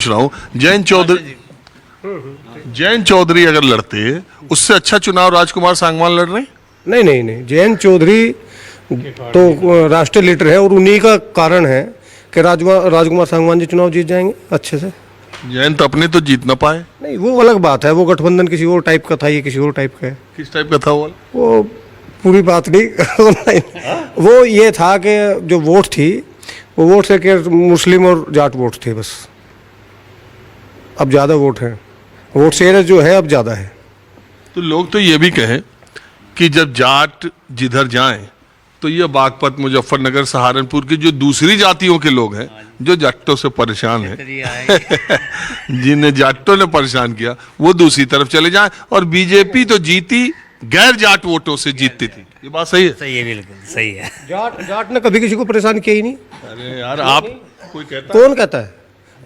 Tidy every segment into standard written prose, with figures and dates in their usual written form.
पूछ रहा हूँ, जयंत चौधरी अगर लड़ते, उससे अच्छा चुनाव राजकुमार सांगवान लड़ रहे हैं? नहीं नहीं नहीं, जयंत चौधरी तो राष्ट्रीय लीडर है और उन्हीं का कारण है कि राजकुमार सांगवान जी चुनाव जीत जाएंगे अच्छे से। जयंत अपने तो जीत ना पाए। नहीं, वो अलग बात है, वो गठबंधन किसी और टाइप का था, ये किसी और टाइप का है। किस टाइप का था वो पूरी बात नहीं वो ये था कि जो वोट थी वो वोट से कि मुस्लिम और जाट वोट थे बस। अब ज़्यादा वोट हैं, वोट शेयर जो है अब ज़्यादा है। तो लोग तो ये भी कहें कि जब जाट जिधर जाएं तो ये बागपत, मुजफ्फरनगर, सहारनपुर के जो दूसरी जातियों के लोग हैं, जो जाटों से परेशान हैं जिन्हें जाटों ने परेशान किया, वो दूसरी तरफ चले जाएं। और बीजेपी तो जीती गैर जाट वोटों से जीतती थी। ये बात सही है? सही है, बिल्कुल सही है। जाट ने कभी किसी को परेशान किया ही नहीं। अरे यार, आप कोई कहता कौन कहता है?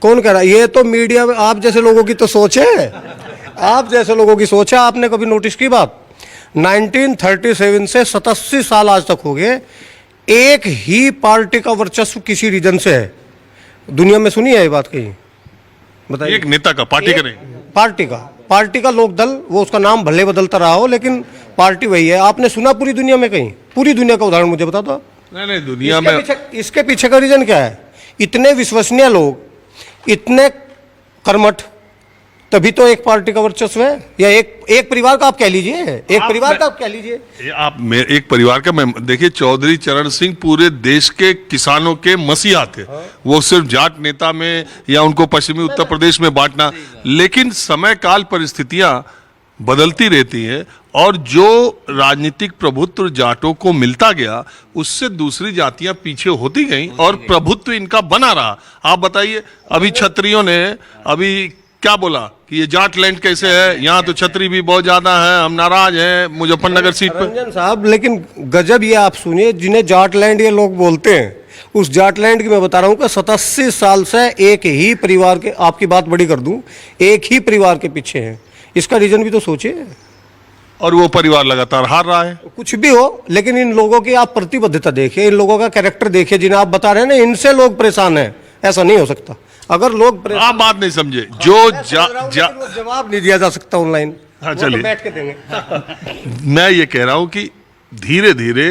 कौन कह रहा है? ये तो मीडिया में आप जैसे लोगों की तो सोच है, आप जैसे लोगों की सोच है। आपने कभी नोटिस की बात? 1937 से 87 साल आज तक हो गए, एक ही पार्टी का वर्चस्व किसी रीजन से है। दुनिया में सुनी है ये बात कहीं? बताइए। एक नेता का, पार्टी का नहीं, पार्टी का लोक दल, वो उसका नाम भले बदलता रहा हो लेकिन पार्टी वही है। आपने सुना पूरी दुनिया में कहीं? पूरी दुनिया का उदाहरण मुझे बता दो। नहीं, दुनिया में इसके पीछे का रीजन क्या है? इतने विश्वसनीय लोग, इतने कर्मठ, तभी तो एक पार्टी का वर्चस्व है, या एक परिवार का आप कह लीजिए, एक परिवार का आप कह लीजिए। आप एक परिवार का, मैं देखिए, चौधरी चरण सिंह पूरे देश के किसानों के मसीहा थे। वो सिर्फ जाट नेता में या उनको पश्चिमी उत्तर प्रदेश में बांटना, लेकिन समय काल परिस्थितियां बदलती रहती हैं और जो राजनीतिक प्रभुत्व जाटों को मिलता गया, उससे दूसरी जातियां पीछे होती गईं और प्रभुत्व इनका बना रहा। आप बताइए, अभी क्षत्रियों ने अभी क्या बोला कि ये जाट लैंड कैसे है, यहाँ तो छतरी भी बहुत ज्यादा है, हम नाराज हैं मुजफ्फरनगर सीट पर। रंजन साहब, लेकिन गजब ये आप सुनिए, जिन्हें जाट लैंड ये लोग बोलते हैं, उस जाट लैंड की मैं बता रहा हूँ कि 87 साल से एक ही परिवार के, आपकी बात बड़ी कर दूं, एक ही परिवार के पीछे हैं। इसका रीजन भी तो सोचिए। और वो परिवार लगातार हार रहा है। कुछ भी हो, लेकिन इन लोगों की आप प्रतिबद्धता देखिए, इन लोगों का कैरेक्टर देखिए, जिन्हें आप बता रहे हैं ना, इनसे लोग परेशान हैं। ऐसा नहीं हो सकता। अगर लोग आप बात नहीं समझे, जवाब नहीं दिया जा सकता ऑनलाइन। हाँ, चलिए, बैठ के देंगे। मैं ये कह रहा हूं कि धीरे धीरे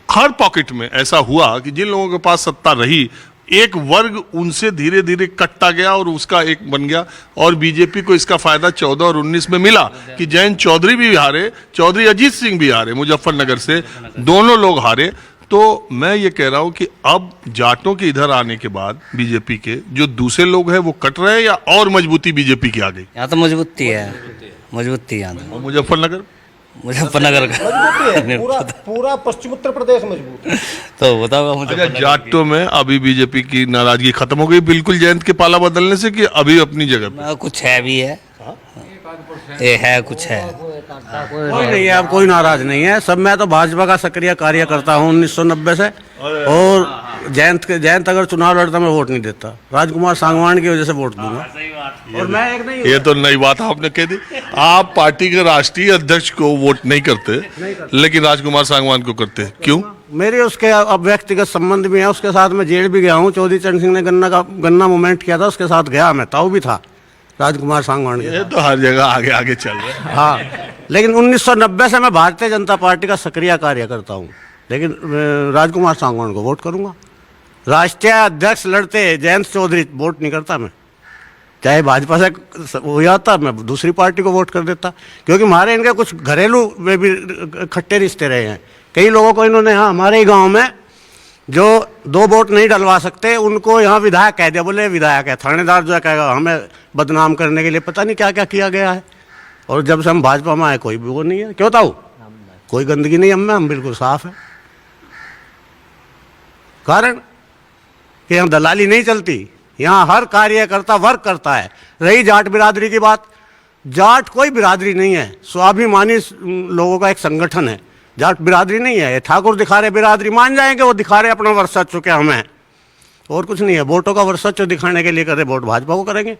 हर पॉकेट में ऐसा हुआ कि जिन लोगों के पास सत्ता रही, एक वर्ग उनसे धीरे धीरे कटता गया और उसका एक बन गया। और बीजेपी को इसका फायदा 14 और 19 में मिला कि जयंत चौधरी भी हारे, चौधरी अजीत सिंह भी हारे, मुजफ्फरनगर से दोनों लोग हारे। तो मैं ये कह रहा हूं कि अब जाटों के इधर आने के बाद बीजेपी के जो दूसरे लोग हैं वो कट रहे हैं, या और मजबूती बीजेपी की आ गई? यहाँ तो मजबूती है, मजबूती यहाँ तो। मुजफ्फरनगर का पूरा पश्चिम उत्तर प्रदेश मजबूत है। तो बताओ मुझे। अच्छा, जाटों में अभी बीजेपी की नाराजगी खत्म हो गई बिल्कुल जयंत के पाला बदलने से, कि अभी अपनी जगह पे? कुछ है भी है, ये है, कुछ है। कोई नहीं है, अब कोई नाराज नहीं है सब। मैं तो भाजपा का सक्रिय कार्यकर्ता हूँ 1990 से, और जयंत अगर चुनाव लड़ता मैं वोट नहीं देता, राजकुमार सांगवान की वजह से वोट दूंगा। और मैं एक नहीं, ये तो नई बात आपने कह दी। आप पार्टी के राष्ट्रीय अध्यक्ष को वोट नहीं करते, लेकिन राजकुमार सांगवान को करते, क्यों? मेरे उसके अब व्यक्तिगत संबंध भी है, उसके साथ मैं जेल भी गया हूँ। चौधरी चरण सिंह ने गन्ना मूवमेंट किया था, उसके साथ गया मैं, ताऊ भी था राजकुमार सांगवान के। ये तो हर जगह आगे आगे चल रहा है। हाँ, लेकिन 1990 से मैं भारतीय जनता पार्टी का सक्रिय कार्यकर्ता हूँ, लेकिन राजकुमार सांगवान को वोट करूंगा। राष्ट्रीय अध्यक्ष लड़ते जयंत चौधरी, वोट नहीं करता मैं। चाहे भाजपा से हो जाता, मैं दूसरी पार्टी को वोट कर देता, क्योंकि हमारे इनके कुछ घरेलू में भी खट्टे रिश्ते रहे हैं। कई लोगों को इन्होंने, हाँ, हमारे ही गाँव में जो 2 वोट नहीं डलवा सकते उनको यहाँ विधायक कह दिया। बोले विधायक है, थानेदार जो है कहेगा हमें बदनाम करने के लिए, पता नहीं क्या क्या किया गया है। और जब से हम भाजपा में आए कोई भी वो नहीं है। क्यों ताऊ? कोई गंदगी नहीं हम बिल्कुल साफ है। कारण कि यहाँ दलाली नहीं चलती, यहाँ हर कार्यकर्ता वर्क करता है। रही जाट बिरादरी की बात, जाट कोई बिरादरी नहीं है, स्वाभिमानी लोगों का एक संगठन है। जाट बिरादरी नहीं है, ठाकुर दिखा रहे बिरादरी, मान जाएंगे वो दिखा रहे अपना वर्चस्व क्या हमें, और कुछ नहीं है। वोटों का वर्चस्व दिखाने के लिए करे, वोट भाजपा को करेंगे।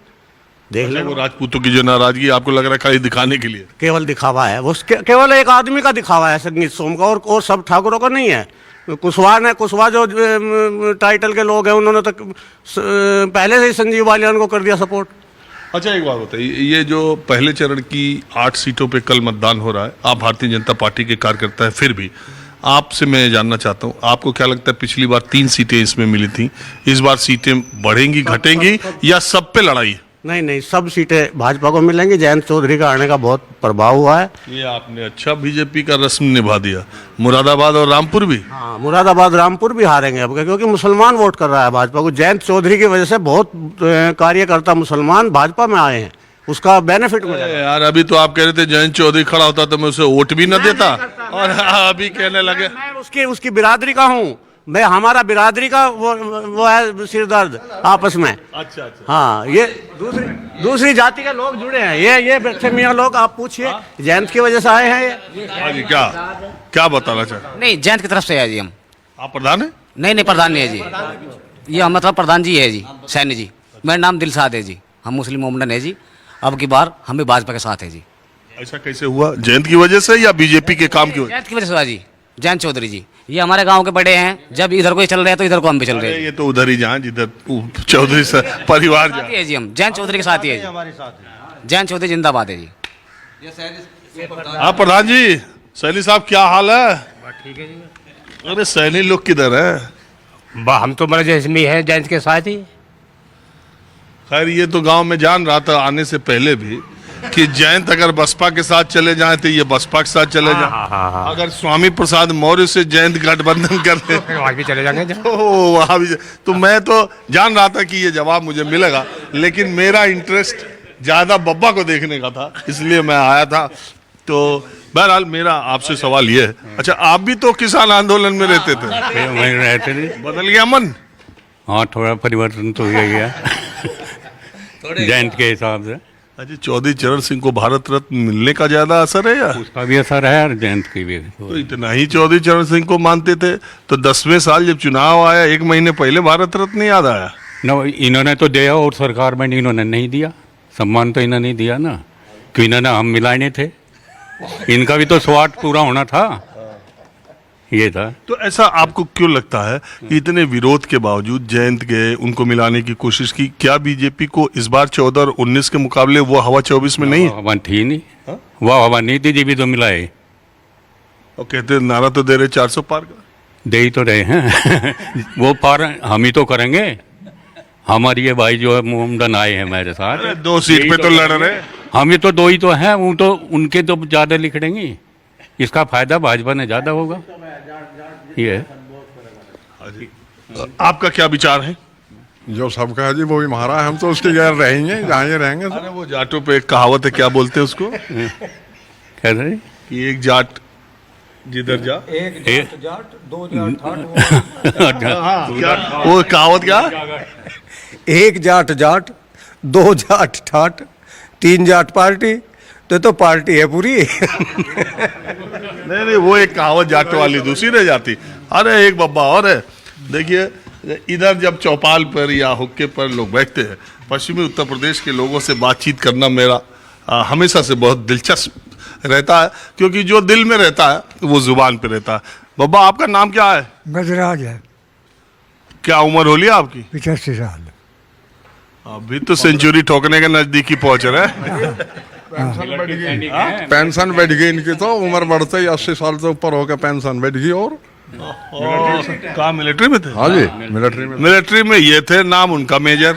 देख ले, वो राजपूतों की जो नाराजगी आपको लग रहा है खाली दिखाने के लिए? केवल दिखावा है वो, केवल एक आदमी का दिखावा है संगीत सोम का, और सब ठाकुरों का नहीं है। कुशवाहा जो टाइटल के लोग हैं उन्होंने तो पहले से ही संजीव बालियान को कर दिया सपोर्ट। अच्छा एक बात बताइए, ये जो पहले चरण की 8 सीटों पे कल मतदान हो रहा है, आप भारतीय जनता पार्टी के कार्यकर्ता है, फिर भी आपसे मैं जानना चाहता हूँ, आपको क्या लगता है पिछली बार 3 सीटें इसमें मिली थी, इस बार सीटें बढ़ेंगी घटेंगी या सब पे लड़ाई है? नहीं, सब सीटें भाजपा को मिलेंगी। जयंत चौधरी का आने का बहुत प्रभाव हुआ है। ये आपने अच्छा बीजेपी का रस्म निभा दिया। मुरादाबाद और रामपुर भी? हाँ, मुरादाबाद रामपुर भी हारेंगे अब, क्योंकि मुसलमान वोट कर रहा है भाजपा को। जयंत चौधरी की वजह से बहुत कार्यकर्ता मुसलमान भाजपा में आए हैं, उसका बेनिफिट मिलेगा। यार अभी तो आप कह रहे थे जयंत चौधरी खड़ा होता तो मैं उसे वोट भी न देता, और अभी कहने लगे मैं उसकी बिरादरी का हूँ, मैं हमारा बिरादरी का वो है सिरदर्द आपस में। अच्छा। हाँ, ये दूसरी जाति के लोग जुड़े हैं, ये बैठे मियाँ लोग, आप पूछिए जयंत की वजह से आए हैं ये। हाँ जी, क्या बताना चाहते? नहीं, जयंत की तरफ से है जी हम। आप प्रधान है? नहीं, प्रधान नहीं है जी, ये मतलब प्रधान जी है जी, सैनी जी। मेरा नाम दिलसाद है जी, हम मुस्लिम मोमडन है जी। अब की बार हम भी भाजपा के साथ है जी। ऐसा कैसे हुआ, जयंत की वजह से या बीजेपी के काम की वजह? जयंत की वजह से हुआ जी। जयंत चौधरी जी ये हमारे गांव के बड़े हैं, जब इधर को चल रहे हैं तो इधर को हम भी चल रहे हैं। ये तो उधर ही जहाँ जिधर चौधरी से परिवार साथ ही है जी, हम जयंत चौधरी के साथ ही है जी। जयंत चौधरी जिंदाबाद है जी। आप प्रधान जी, सैनी साहब क्या हाल है? ठीक है जी। अरे सैनी लोग किधर है? हम तो मेरे जैसे में है जयंत के साथ ही। खैर ये तो गांव में जान रहा था आने से पहले भी कि जयंत अगर बसपा के साथ चले जाएं तो ये बसपा के साथ चले जाएं। अगर स्वामी प्रसाद मौर्य से जयंत गठबंधन कर ले वहाँ भी चले जाएंगे तो वहाँ भी। तो मैं तो जान रहा था कि ये जवाब मुझे मिलेगा, लेकिन मेरा इंटरेस्ट ज्यादा बब्बा को देखने का था, इसलिए मैं आया था। तो बहरहाल मेरा आपसे सवाल ये है, अच्छा आप भी तो किसान आंदोलन में रहते थे? वहीं रहते थे। बदल गया मन? हाँ, थोड़ा परिवर्तन तो हो गया जयंत के हिसाब से। अच्छा, चौधरी चरण सिंह को भारत रत्न मिलने का ज्यादा असर है या? उसका भी असर है और जयंत की भी। तो इतना ही चौधरी चरण सिंह को मानते थे तो 10वें साल जब चुनाव आया 1 महीने पहले भारत रत्न याद आया? न, इन्होंने तो दिया और सरकार में इन्होंने नहीं दिया, सम्मान तो इन्होंने नहीं दिया ना, क्यों इन्होंने हम मिलाने थे, इनका भी तो स्वार्थ पूरा होना था, ये था। तो ऐसा आपको क्यों लगता है कि इतने विरोध के बावजूद जयंत गए, उनको मिलाने की कोशिश की? क्या बीजेपी को इस बार 14 और 19 के मुकाबले वो हवा 24 में नहीं है? हवा थी नहीं, वह हवा नहीं थी जी भी तो मिलाए। और कहते नारा तो दे रहे 400 पार का। दे ही तो रहे हैं वो पार हम ही तो करेंगे। हमारी ये भाई जो है मोमडन आए हैं मेरे साथ, 2 सीट पे तो लड़ रहे। हम ये तो 2 ही तो हैं, वो तो उनके तो ज्यादा लिखेंगे, इसका फायदा भाजपा ने ज्यादा होगा। ये आपका क्या विचार है? जो सबका है जी वो भी हमारा है, हम तो उसके गैर रहेंगे जहाँ ये रहेंगे। अरे वो जाटों पे एक कहावत है, क्या बोलते हैं उसको? कैसे कि एक जाट जिधर जा, एक जाट 2 जाट क्या वो कहावत क्या? एक जाट जाट 2 जाट ठाट 3 जाट पार्टी, तो पार्टी है पूरी। नहीं वो एक कहावत जाट वाली दूसरी रह जाती। अरे एक बब्बा और है, देखिए इधर जब चौपाल पर या हुक्के पर लोग बैठते हैं, पश्चिमी उत्तर प्रदेश के लोगों से बातचीत करना मेरा हमेशा से बहुत दिलचस्प रहता है, क्योंकि जो दिल में रहता है वो जुबान पे रहता है। बब्बा आपका नाम क्या है? गजराज है। क्या उम्र हो लिया आपकी? 85 साल। अभी तो सेंचुरी ठोकने के नजदीक ही पहुंच रहे हैं। पेंशन बढ़ गई इनकी, तो उम्र बढ़ते ही 80 साल से ऊपर हो गया पेंशन बढ़ गई। और कहा मिलिट्री में थे? हाँ जी, मिलिट्री में। मिलिट्री में ये थे, नाम उनका मेजर।